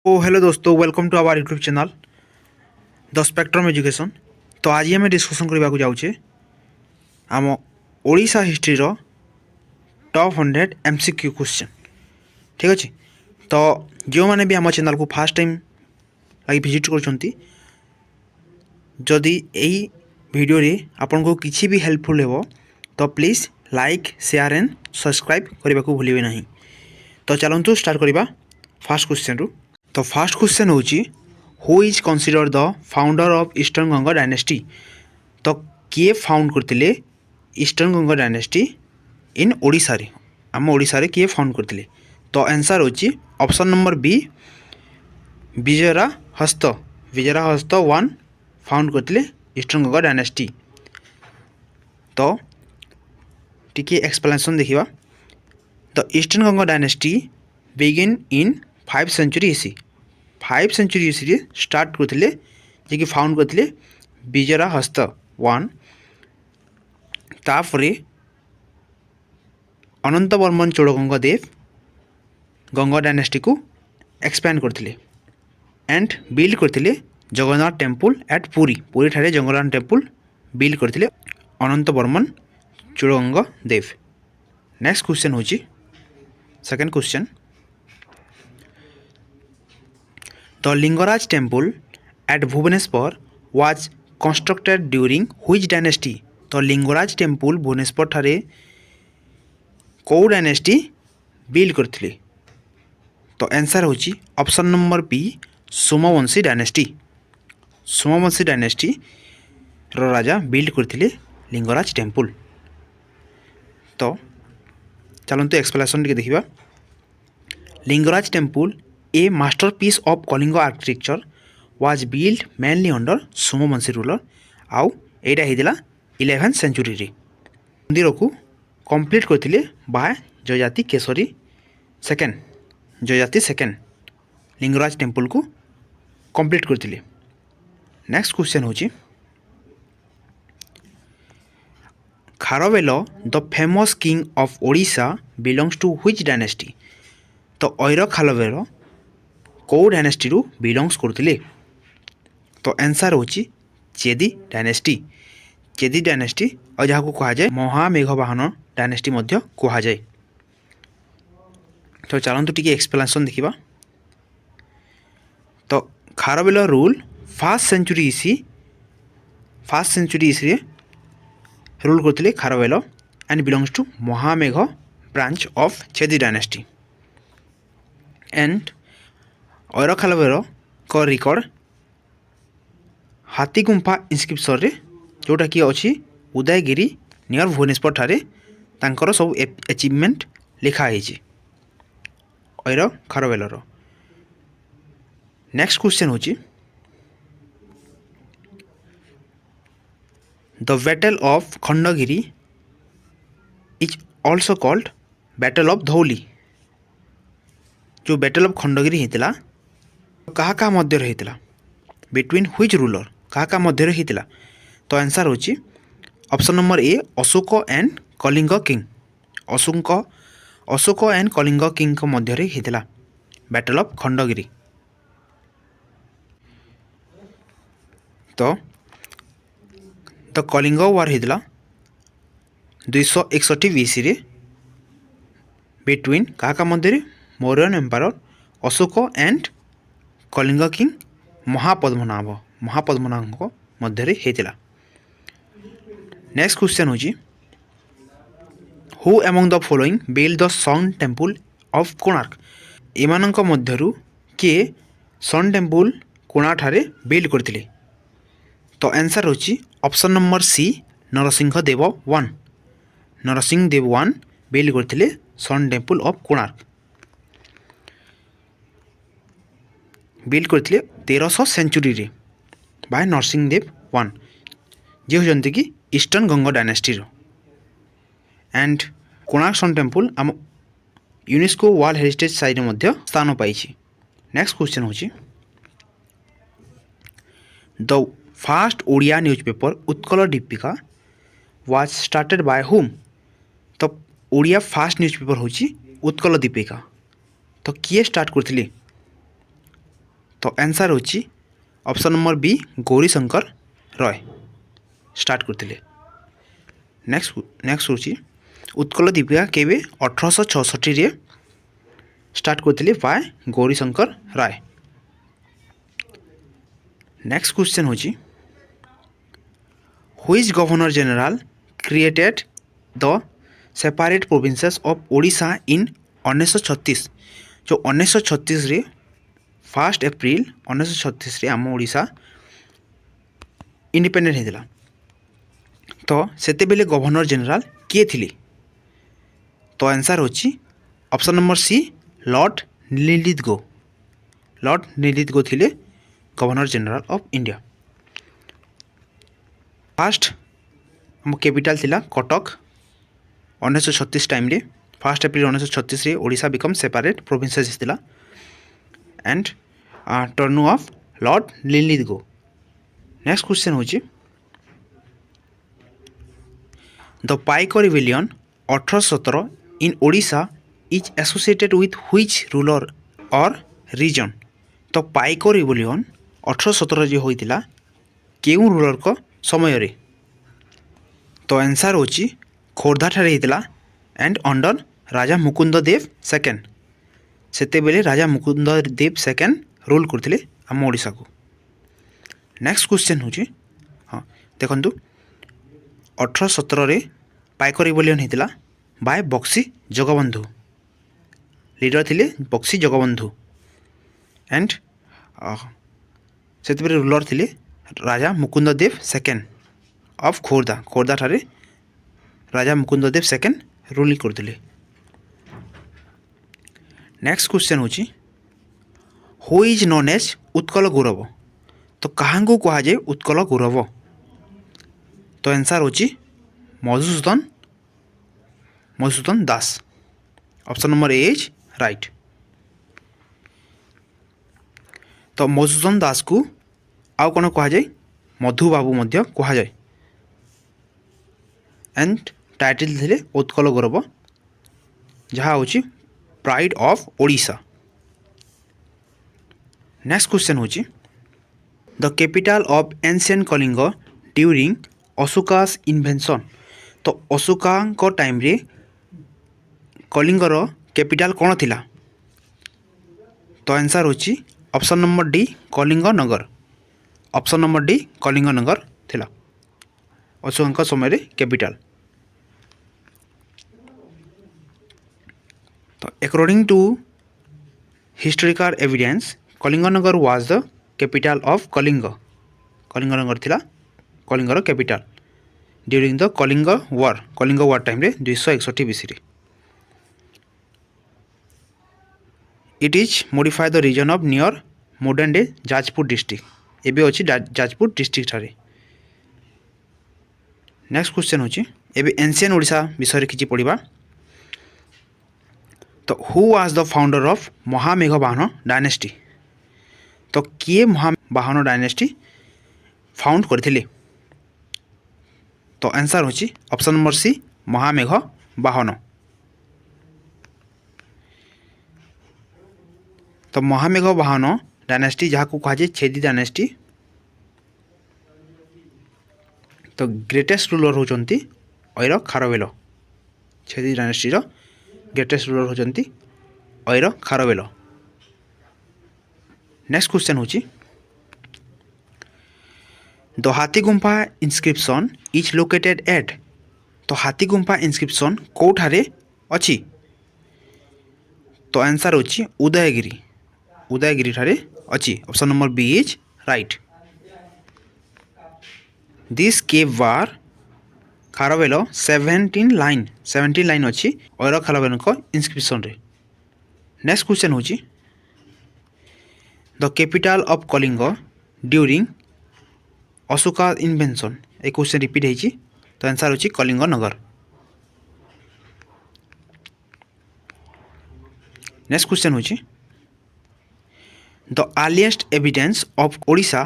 ओ hello दोस्तों, welcome to our YouTube channel the spectrum education. तो आज आम डिस्कसन करने को जाऊे आम Odisha history top 100 MCQ question. ठीक अच्छे। तो जो मैंने भी आम चैनल को फास्ट टाइम लगे विजिट कर जदि यही वीडियो रे आपन को किसी भी हेल्पफुल हो तो please like share and subscribe करने को भूलिए नहीं। तो चलतु स्टार्ट करवा फास्ट क्वेश्चन रु। तो फास्ट क्वेश्चन हूँ who is considered the founder of eastern Ganga dynasty. तो किए फाउंड करते eastern Ganga dynasty in Odisha रे, आम ओडिशा रे किए फाउंड करते। तो आंसर होची ऑप्शन नंबर बी विजयरा हस्त वन फाउंड करते ईस्टर्न गंगा डायनेस्टी। तो टिके एक्सप्लेनेशन देखिबा। The eastern Ganga dynasty begin in 5th century इसी 5th सेंचुरी इसी स्टार्ट करते जे कि फाउंड करते विजयरा हस्त वन। तापरे अनंत वर्मन चोड़गंगा देव गंगा डायनेस्टी को एक्सपैंड करते एंड बिल्ड करते जगन्नाथ टेम्पल एट पुरी ठारे जगन्नाथ टेम्पल बिल्ड करते Anantavarman Chodaganga Deva. Next question हूँ second question. The Lingaraj temple at Bhubaneswar was constructed during which dynasty. तो लिंगराज टेम्पल भुवनेश्वर ठारे कौ डायनेस्टी बिल्ड करथिले। तो आंसर होची option number B Somavanshi dynasty. Somavanshi dynasty रो राजा बिल्ड करथिले लिंगराज टेम्पल। तो चलते एक्सप्लेनेशन टिके देखिबा। Lingaraj temple a masterpiece of Kalinga architecture was build mainly under Somavanshi ruler. आउ एटा हेदिला 11th सेंचुरी रे। मंदिर को कंप्लीट करथिले by Jajati Keshari second. Jajati second Lingaraj temple को कंप्लीट करथिले। नेक्स्ट क्वेश्चन होची Kharavela the famous king of Odisha belongs to which dynasty. तो ऐर खारवेल कौ डायनेस्टी रु बिलोंग्स करथिले। तो आंसर होची चेदी डायनेस्टी। चेदी डायनेस्टी और जहाँ को कहा जाए महामेघवाहन डायनेस्टी मध्य कहा जाए। तो चलतु टिके एक्सप्लेनेशन देखिबा। तो खारवेल रूल फर्स्ट सेंचुरी इसी रूल करते Kharavela and belongs to Mahamegha branch of Chedi dynasty. And और खारवेल को रिकॉर्ड हाथीगुंफा इनस्क्रिप्शन रे जोटा कि अच्छी उदयगिरी नियर भुवनेश्वर ठारे तांकर सब अचिवमेंट लिखाई ऐर खारवेलर। नेक्स्ट क्वेश्चन होची the battle of Khandagiri is also called battle of Dhauli. जो बैटल ऑफ खंडगिरी होता क्या मध्य होता बिटवीन व्हिच रूलर क्या मध्य होता। तो आंसर होची option number A Ashoka and Kalinga king. Ashoka and Kalinga king मध्य होता बैटल ऑफ खंडगिरी। तो द कलिंग वार होता 261 BC रे बिटवीन क्या मध्य Mauryan empire Ashoka and Kalinga king Mahapadmanabha मध्य होता। नेक्स्ट क्वेश्चन होची who among the following build the sun temple of Konark. एमानंक मध्यरु किए सन टेम्पल कोणार्क ठारे बिल्ड करथिले। तो आंसर होची option number C Narasimha Deva one. Narasimha Deva one build करथिले sun temple of Konark. Build करथिले 1300 सेंचुरी रे बाय नरसिंह देव वन जे होजंती कि ईस्टर्न गंगा डायनेस्टी रो। एंड कोणार्क सन टेम्पल आम यूनेस्को वर्ल्ड हेरिटेज साइट मध्य स्थान पाई। नेक्स्ट क्वेश्चन होची the first Odia newspaper Utkal Dipika was started by whom. तो ओडिया फर्स्ट न्यूज़पेपर होची उत्कल दीपिका। तो किए स्टार्ट करथिले। तो आंसर होची option number B Gourishankar Roy start करथिले। नेक्स्ट होची उत्कल दीपिका केबे 1866 रे स्टार्ट करथिले by Gourishankar Ray. Next question होची which governor general created the separate provinces of Odisha in 1936। जो 1936 रे 1 एप्रिल 1936 रे आम ओडिशा इंडिपेंडेंट होता। तो सेते बेले गवर्नर जनरल किए थिले? तो आंसर होची option number C Lord Linlithgow. Lord Linlithgow थिले governor general of India. First आम कैपिटल थिला कटक 1936 टाइम रे 1 एप्रिल 1936 रे ओडिशा बिकम सेपरेट प्रोविंसेस थिला and term of Lord Linlithgow. Next question होची the Paika rebellion 1817 in Odisha is associated with which ruler or region. तो Paika rebellion 1817 जो होइतिला केउ रूलर को समय रे? तो आंसर होची खोर्धा ठारे होइतिला एंड अंडर राजा मुकुंद देव सेकेंड। सेते बेले राजा मुकुंद देव सेकेंड रूल करथिले आम ओडिशा को। नेक्स्ट क्वेश्चन होची हाँ देखंतु 1817 रे पाइक रिबेलियन होइतिला बाय बक्सी जगबंधु। लीडर थिले बक्सी जगबंधु एंड सेते बेले रूलर थिले राजा मुकुंद देव सेकेंड ऑफ खोर्धा। खोर्धा ठारे राजा मुकुंद देव सेकेंड रूल करथिले। नेक्स्ट क्वेश्चन होची who is known as Utkal Gourav. तो कहाँ कहा जाए उत्कल गौरव? तो आंसर होची Madhusudan Das. Option number A is right. तो मधुसूदन दास को आउ कौन कहा जाए मधु बाबू मध्य कहा जाए एंड टाइटल थिले उत्कल गौरव जहाँ होची pride of Odisha. Next question होची the capital of ancient Kalinga during Ashoka's invasion. तो अशोका टाइम रे कलिंगर कैपिटल कौन थिला? तो आंसर होची option number D Kalinga Nagar. Option number D Kalinga Nagar थिला अशोका समय रे कैपिटल। तो according to historical evidence Kalinganagar was the capital of Kalinga. Kalinganagar थिला कलिंगर capital during the Kalinga war time रे 261 बीसी रे। It is modify the region of near modern day Jajpur district. एबे अछि जाजपुर डिस्ट्रिक्ट ठारे। नेक्स्ट क्वेश्चन होची एबे एंशिएंट ओडिशा विषय रे किछि पढिबा। तो who was the founder of महामेघवाहन डायनेस्टी। तो किए महामेघवाहन डायनेस्टी फाउंड करथिले? तो आंसर होची ऑप्शन नंबर सी महामेघवाहन। तो महामेघवाहन डायनेस्टी जहाँ को कहा जाए छेदी डायनेस्टी। तो ग्रेटेस्ट रूलर होचंती ऐर खारवेल। छेदी डायनेस्टी रो ग्रेटेस्ट रूलर होचंती ऐर खारवेल। नेक्स्ट क्वेश्चन होची the Hathi Gumpha इनस्क्रिप्शन is located at. तो हाथी गुंफा इनस्क्रिप्शन कोठारे अछि? तो आंसर होची उदयगिरी ठारे अछि। Option number B is right. This cave war Kharavela 17 line अच्छी और खारवेल को इनस्क्रिप्शन रे। नेक्स्ट क्वेश्चन होची the capital of Kalinga during Ashoka invention. A question repeat होती। तो आंसर होची कलिंग नगर। नेक्स्ट क्वेश्चन होची the earliest evidence of Odisha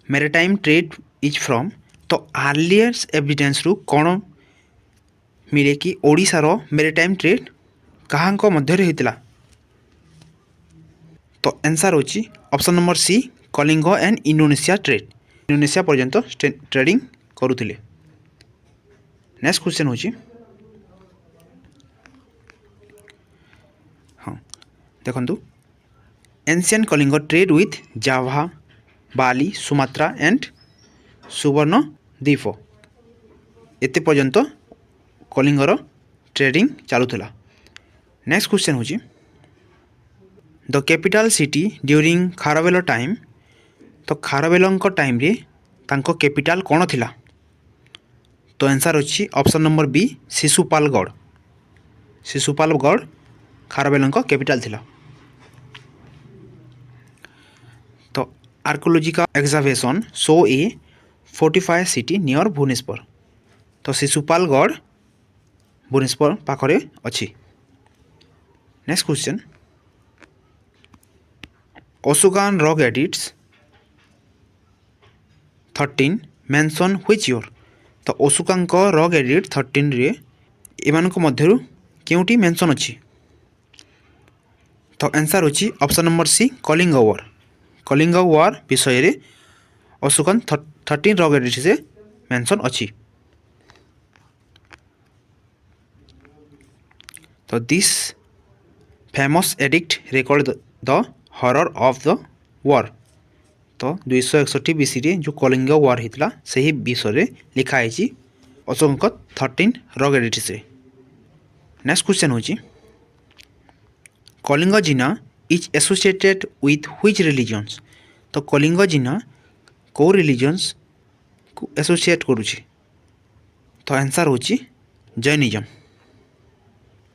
maritime trade is from. तो अर्लीस्ट एविडेंस रु कौन मिले कि ओडिशा रो मेरीटाइम ट्रेड कहाँ मध्य होता? तो आंसर होची option number C Kalinga and Indonesia trade. Indonesia पर्यंत ट्रेडिंग करुथिले। नेक्स्ट क्वेश्चन होची हाँ देखंतु ancient Kalinga trade with Java Bali Sumatra and Suvarna Dvipa एते पर्यंत कलिंगर ट्रेडिंग चलुला। नेक्स्ट क्वेश्चन होची the capital city during Kharavela time. तो खारवेल टाइम रे तांको कैपिटल कौन थिला? तो आंसर होची option number B Sisupalgarh. Sisupalgarh Kharavela capital थिला। तो archaeological excavation show a fortified city near Bhubaneswar. तो शिशुपालगढ़ भुवनेश्वर पाखरे अच्छी। Next question Ashokan rock edicts 13 mention which year. तो अशोकांक रॉक एडिट 13 रे एमानक मध्यरु केउटी मेंशन अछि? तो आंसर होची option number C Kalinga war. Kalinga war विषय रे अशोकन 13 रॉक एडिट से मेंशन अछि। तो this famous edict record the horror of the war. तो 261 बीसी रे जो कलिंग वॉर होता से ही विषय रे लिखाई अशोक 13 रॉक एडिट से। नेक्स्ट क्वेश्चन होची Kalinga Jina is associated with which religions. तो कलिंग जिना को रिलीजन्स को एसोसिएट करुछि? तो आंसर होची जैनिज्म।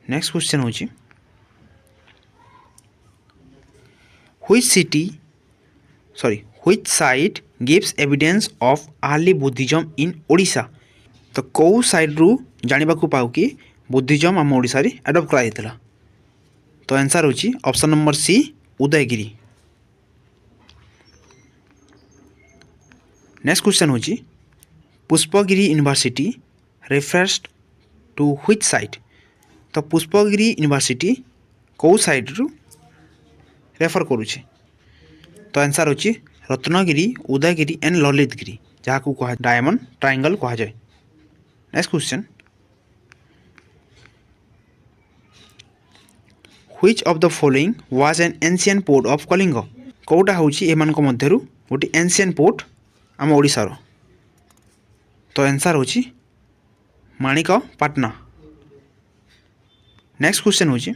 नेक्स्ट क्वेश्चन होची which site gives evidence of early Buddhism in Odisha। तो कौ साइड रु जानिबा को पाउ कि बुद्धिज्म आम ओडिशा रे एडॉप्ट करा जायतिला? तो आंसर होची option number C Udayagiri. Next question होची Pushpagiri university refers to which site. तो पुष्पगिरी यूनिवर्सिटी कौ साइड रु रेफर करुछि? तो आंसर होची रत्नगिरी उदयगिरी एंड ललितगिरी जहाँ को कहा डायमंड ट्रायंगल कहा जाए। Next question which of the following was an ancient port of Kalinga. कौटा होची एमानक मध्यरु गोटे एंशिएंट पोर्ट आम ओडिशा रो? तो आंसर होची माणिकपाटना। नेक्स्ट क्वेश्चन होची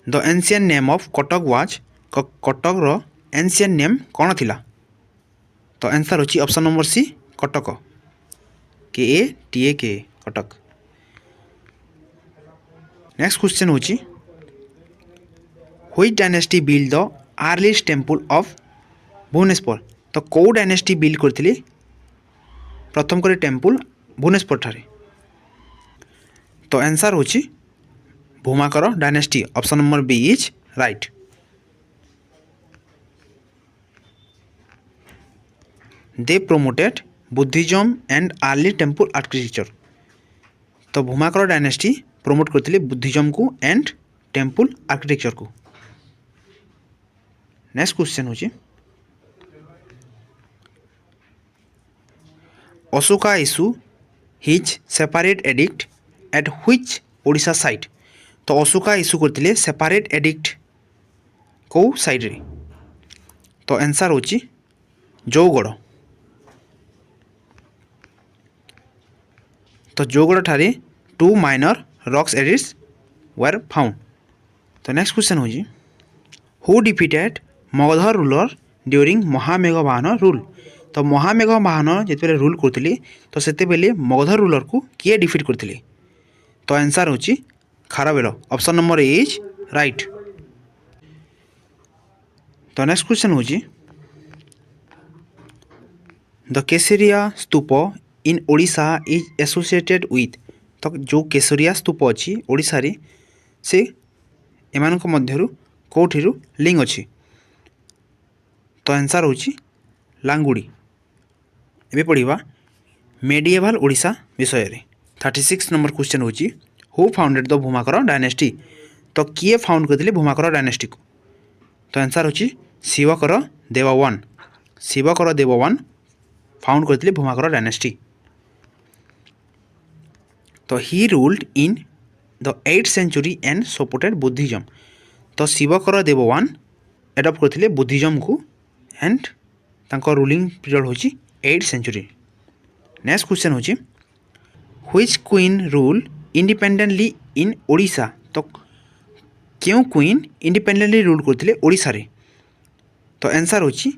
the ancient name of Cuttack was. Cuttack रो एंशिएंट नेम कौन थिला? तो आंसर होची option number C Cuttack KATAK Cuttack. Next question होची which dynasty build the earliest temple of Bhubaneswar. तो कौ डायनेस्टी बिल्ड करथिले प्रथम करे टेम्पल भुवनेश्वर ठारे? तो आंसर होची Bhaumakara dynasty option number B is right. They promoted Buddhism and early temple architecture. तो भूमाकर डायनेस्टी प्रमोट करथिले बुद्धिज्म को एंड टेम्पल आर्किटेक्चर को। नेक्स्ट क्वेश्चन होची Ashoka issue his separate edict at which Odisha site. तो अशोका इशू करथिले सेपरेट एडिक्ट को site रे? तो आंसर होची जौगड़। तो जौगड़ ठारे 2 minor rocks edicts were found. तो नेक्स्ट क्वेश्चन होची who defeated Magadh ruler during महामेघवाहन रूल। तो महामेघवाहन जिते रूल करथिले तो सेते बेले मगध रूलर को किए डिफिट करथिले? तो आंसर होची Kharavela option number A is right. तो नेक्स्ट क्वेश्चन होची the Kesariya stupa in Odisha is associated with. तो जो केसरिया स्तूप अच्छी ओडिशा रे से एमानक मध्यरु कोठिरु लिंग अच्छी? तो आंसर होची लांगुड़ी। एबे पढ़िबा मेडिएवल ओडिशा विषय रे। 36 नंबर क्वेश्चन होची हु फाउंडेड द भूमाकर डायनेस्टी। तो किए फाउंड करते भूमाकर डायनेस्टी को? तो आंसर होची शिवकर देववन। शिवकर देववन फाउंड करते भूमाकर डायनेस्टी। तो he ruled in the 8th century and supported Buddhism. तो शिवकर देववन एडप्ट करते बुद्धिज्म को एंड तांको रूलिंग पीरियड होची 8th सेंचुरी। नेक्स्ट क्वेश्चन होची which queen rule independently in Odisha? तो क्यों क्वीन इंडिपेंडेंटली रूल करते ओडिशा रे? तो आंसर होची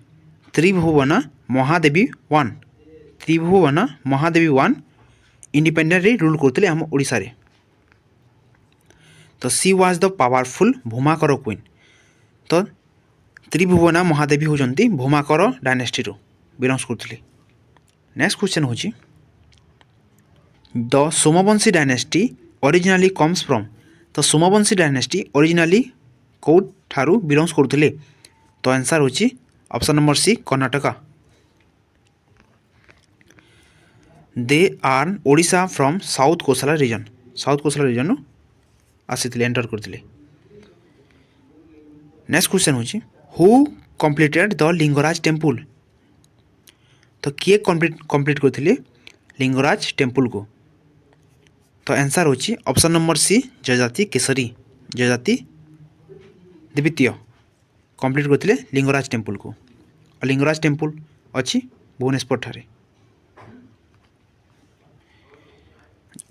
Tribhuvana Mahadevi one. Tribhuvana Mahadevi one independently rule करते आम ओडिशा रे। तो she was the powerful Bhaumakara queen. तो त्रिभुवन महादेवी होती भूमाकर डायनेस्टी रो बिलंग्स करते। नेक्स्ट क्वेश्चन होची the Somavanshi dynasty originally comes from. तो सोमवंशी डायनेस्टी ओरिजिनली कौठारू बिलंग्स करते? तो आंसर होची option number C Karnataka. They आर्न Odisha from south Kosala region. South Kosala region आसी एंटर करते। नेक्स्ट क्वेश्चन होची who completed the Lingaraj temple? तो किए कंप्लीट करते लिंगराज टेम्पल को? तो आंसर होची ऑप्शन नंबर सी जजाति केसरी। जजाति द्वितीय कंप्लीट करते लिंगराज टेम्पल को। और लिंगराज टेम्पल अच्छी भुवनेश्वर ठारे।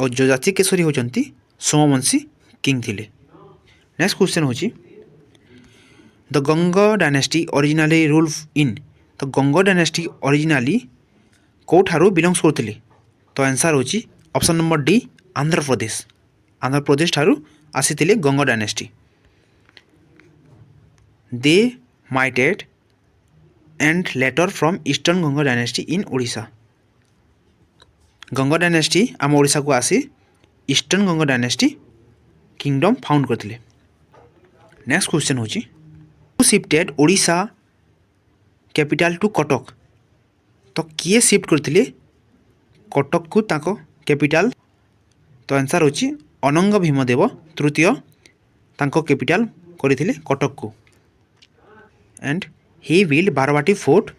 और जजाति केसरी होचंती सोमवंशी किंग थिले। नेक्स्ट क्वेश्चन होची the Ganga dynasty originally rule in. तो गंगा डायनेस्टी ओरिजिनली कौठारू बिलंग्स करते? तो आंसर होची option number D Andhra Pradesh. Andhra Pradesh ठारू आसीथिले Ganga dynasty. They migrated and later from eastern Ganga dynasty in Odisha. Ganga dynasty आम ओडिशा को आसी eastern Ganga dynasty kingdom found करते। नेक्स्ट क्वेश्चन होची who shifted Odisha capital to Cuttack? तो किए शिफ्ट करते कटक को ताको कैपिटल? तो आंसर होची अनंग भीमदेव तृतीय तांको कैपिटल करथिले कटक को। And he build Barabati fort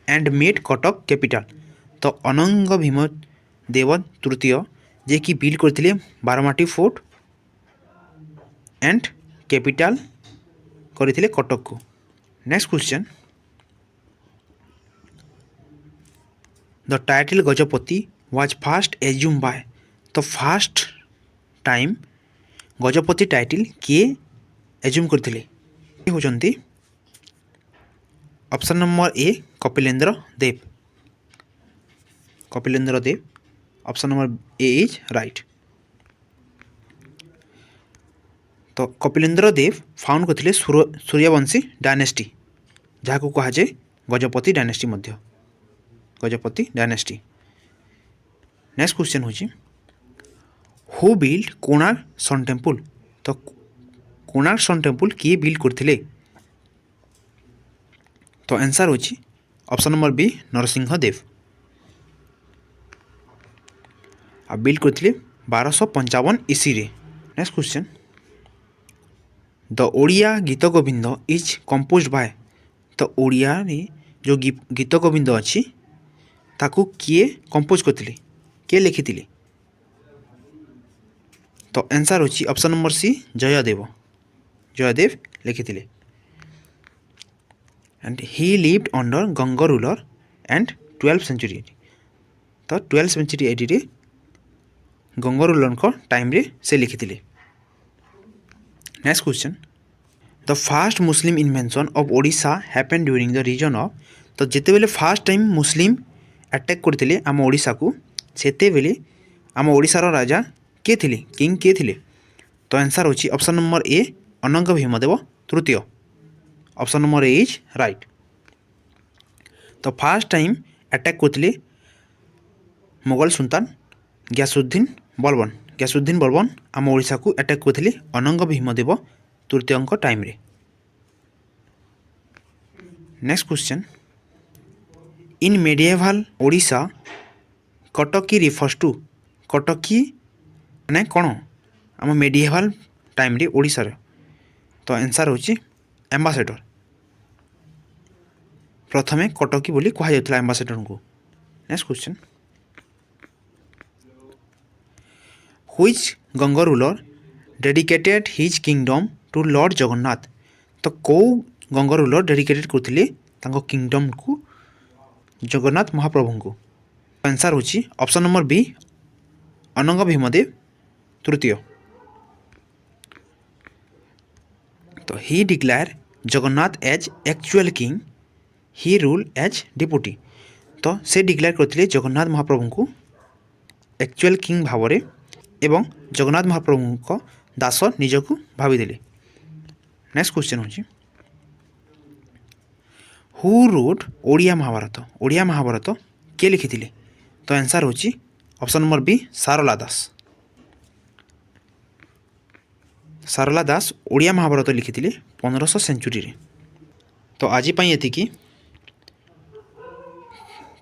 and made Cuttack capital. तो अनंग भीमदेव तृतीय जे कि बिल्ड करथिले बारवाटी फोर्ट एंड कैपिटल करथिले कटक को। Next question the title Gajapati was first assume by. तो फर्स्ट टाइम गजपति टाइटल किए एज्यूम करथिले? होचंती option number A Kapilendra Deva. Kapilendra Deva option number A is right. तो कपिलेंद्र देव फाउंड करथिले सूर्यवंशी डायनेस्टी जहाँ को कहा जाए गजपति डायनेस्टी मध्य। गजपति डायनेस्टी। नेक्स्ट क्वेश्चन होची who build Konark sun temple? तो कोणार्क सन टेम्पल किए बिल्ड करथिले? तो आंसर होची option number B Narasimha Deva. आ बिल्ड करथिले 1255 ईस्वी रे। नेक्स्ट क्वेश्चन द ओडिया गीत गोविंद इज कंपोज्ड बाय। तो ओडिया रे जो गीत गोविंद अच्छी ताकू किए कंपोज करथिले? किए लिखिथिले? तो आंसर होची option number C Jayadeva. Jayadeva लिखिथिले। And he lived under Ganga ruler and 12th century. तो 12th सेंचुरी एडी रे गंगा रूलर को टाइम रे से लिखिथिले। Next question the first Muslim invention of Odisha happened during the region of. तो जिते बेले फर्स्ट टाइम मुस्लिम अटैक करथिले आम ओडिशा को सेते बेले आम ओडिशार राजा के थिले? किंग के थिले? तो आंसर होची ऑप्शन नंबर ए अनंग भीमदेव तृतीय। Option number A is right. तो फर्स्ट टाइम अटैक करथिले मुगल सुल्तान गयासुद्दीन बलबन। गयासुद्दीन बलबन आम ओडिशा को अटैक करथिले अनंग भीमदेव तृतीय टाइम रे। Next question in medieval Odisha Kataki refers to. Kataki माने कौन आम मेडिएवल टाइम रे ओडिशा तो आंसर होची एम्बासेडर। प्रथमे कटकी बोली कहा जाउथला एम्बासेडर को। Next question, which Ganga ruler dedicated his kingdom to lord Jagannath. तो कौ गंगा रूलर डेडिकेटेड करथिले तांको किंगडम को जगन्नाथ महाप्रभु को। आंसर होची ऑप्शन नंबर बी अनंग भीमदेव तृतीय। तो he declare Jagannath as actual king, he rule as deputy. तो से डिक्लेयर करथिले जगन्नाथ महाप्रभु को एक्चुअल किंग भाव में एवं जगन्नाथ महाप्रभु को दास निजक भाविदेले। नेक्स्ट क्वेश्चन होची, हु रोट ओडिया महाभारत। ओडिया महाभारत किए लिखिथिले। तो आंसर होची ऑप्शन नंबर बी सारला दास। सारला दास ओडिया महाभारत लिखिथिले 1500 सेंचुरी रे। तो आज पाई एतिकी,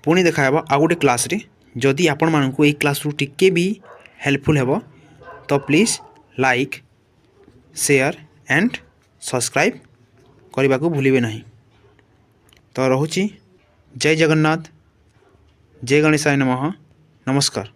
पुणी देखा आ गोटे क्लास रे। जदि आपण मानकु एई क्लास रु टिके भी हेल्पफुल हेबो तो please like share and subscribe करने को भूलिबे नहीं। तो रहुची, जय जगन्नाथ, जय गणेशाय नमः, नमस्कार।